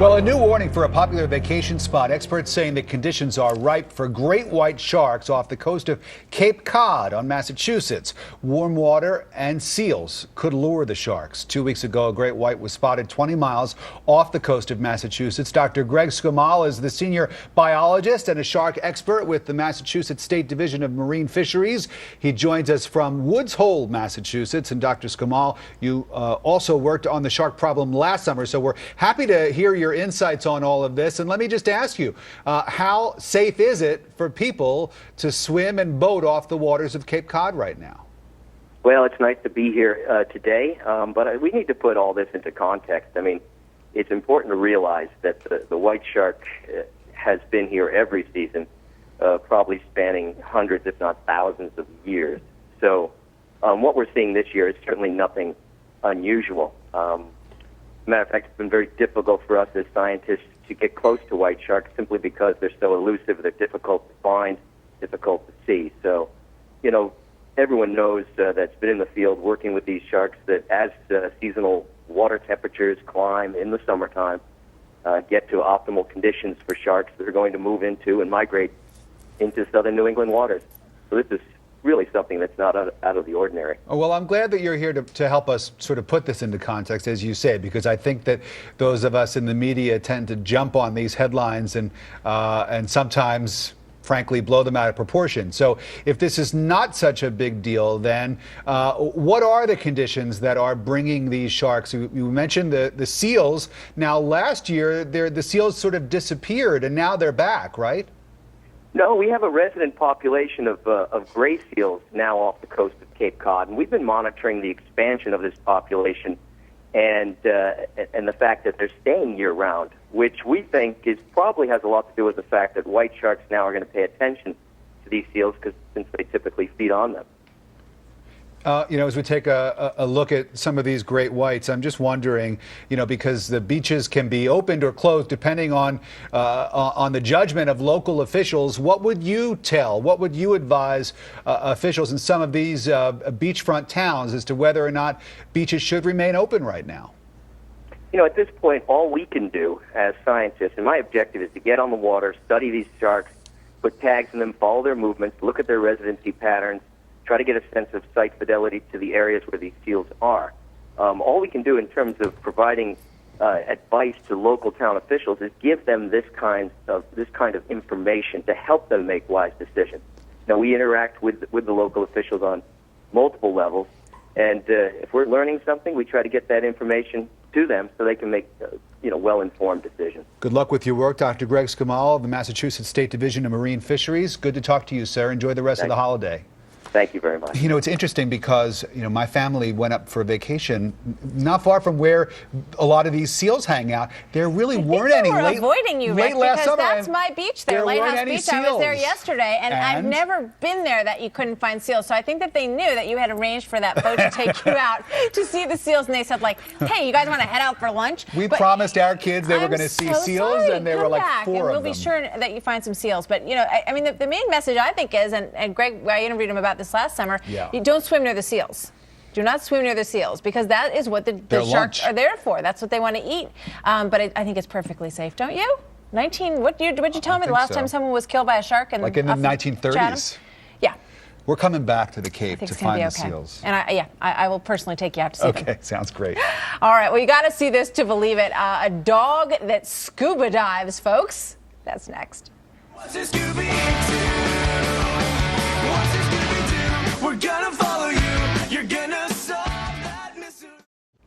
Well, a new warning for a popular vacation spot. Experts saying the conditions are ripe for great white sharks off the coast of Cape Cod on Massachusetts. Warm water and seals could lure the sharks. 2 weeks ago, a great white was spotted 20 miles off the coast of Massachusetts. Dr. Greg Skumal is the senior biologist and a shark expert with the Massachusetts State Division of Marine Fisheries. He joins us from Woods Hole, Massachusetts. And Dr. Skumal, you also worked on the shark problem last summer, so we're happy to hear your insights on all of this. And let me just ask you, how safe is it for people to swim and boat off the waters of Cape Cod right now? Well, it's nice to be here today, but we need to put all this into context. I mean, it's important to realize that the white shark has been here every season, probably spanning hundreds, if not thousands of years. So what we're seeing this year is certainly nothing unusual. Matter of fact, it's been very difficult for us as scientists to get close to white sharks simply because they're so elusive, they're difficult to find, difficult to see. So, you know, everyone knows that's been in the field working with these sharks that as seasonal water temperatures climb in the summertime, get to optimal conditions for sharks that are going to move into and migrate into southern New England waters. So this is really something that's not out of the ordinary. Oh, well, I'm glad that you're here to help us sort of put this into context, as you say, because I think that those of us in the media tend to jump on these headlines and sometimes, frankly, blow them out of proportion. So if this is not such a big deal, then what are the conditions that are bringing these sharks? You mentioned the seals. Now, last year, the seals sort of disappeared, and now they're back, right? No, we have a resident population of gray seals now off the coast of Cape Cod, and we've been monitoring the expansion of this population and the fact that they're staying year-round, which we think probably has a lot to do with the fact that white sharks now are going to pay attention to these seals since they typically feed on them. You know, as we take a look at some of these great whites, I'm just wondering, you know, because the beaches can be opened or closed depending on the judgment of local officials. What would you advise officials in some of these beachfront towns as to whether or not beaches should remain open right now? You know, at this point, all we can do as scientists, and my objective is to get on the water, study these sharks, put tags in them, follow their movements, look at their residency patterns, try to get a sense of site fidelity to the areas where these seals are. All we can do in terms of providing advice to local town officials is give them this kind of information to help them make wise decisions. Now, we interact with the local officials on multiple levels, and if we're learning something, we try to get that information to them so they can make well-informed decisions. Good luck with your work, Dr. Greg Skumal of the Massachusetts State Division of Marine Fisheries. Good to talk to you, sir. Enjoy the rest of the holiday. Thank you very much. You know, it's interesting because, you know, my family went up for a vacation not far from where a lot of these seals hang out. There really weren't any late avoiding you, Rick, last because summer, that's my beach there, Lighthouse Beach. Seals. I was there yesterday, and I've never been there that you couldn't find seals. So I think that they knew that you had arranged for that boat to take you out to see the seals, and they said, like, hey, you guys want to head out for lunch? We promised our kids they were going to see seals, and there were like back, 4 and of them. we'll be sure that you find some seals. But, you know, I mean, the main message, I think, is, and Greg, I interviewed him about this last summer, you don't swim near the seals. Do not swim near the seals, because that is what the sharks are there for. That's what they want to eat. But I think it's perfectly safe, don't you? What'd you tell me the last time someone was killed by a shark? Like in the 1930s. Yeah. We're coming back to the Cape to find the seals. And I will personally take you out to see them. Okay, sounds great. All right, well, you got to see this to believe it. A dog that scuba dives, folks. That's next. What's a Scooby-Doo? We're gonna follow you. You're gonna solve that mystery.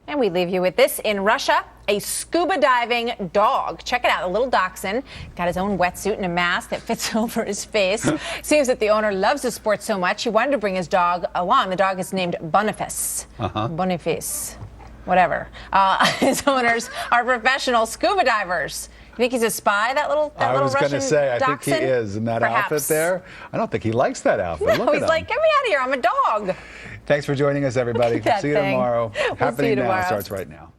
And we leave you with this. In Russia, a scuba diving dog. Check it out, a little dachshund. Got his own wetsuit and a mask that fits over his face. Seems that the owner loves the sport so much, he wanted to bring his dog along. The dog is named Boniface. Boniface. Whatever. His owners are professional scuba divers. You think he's a spy, that little Russian I was going to say, I think dachshund? he is. In that outfit there, I don't think he likes that outfit. No, Look at he's him. like, get me out of here, I'm a dog. Thanks for joining us, everybody. See you tomorrow. We'll Happening see you now tomorrow. starts right now.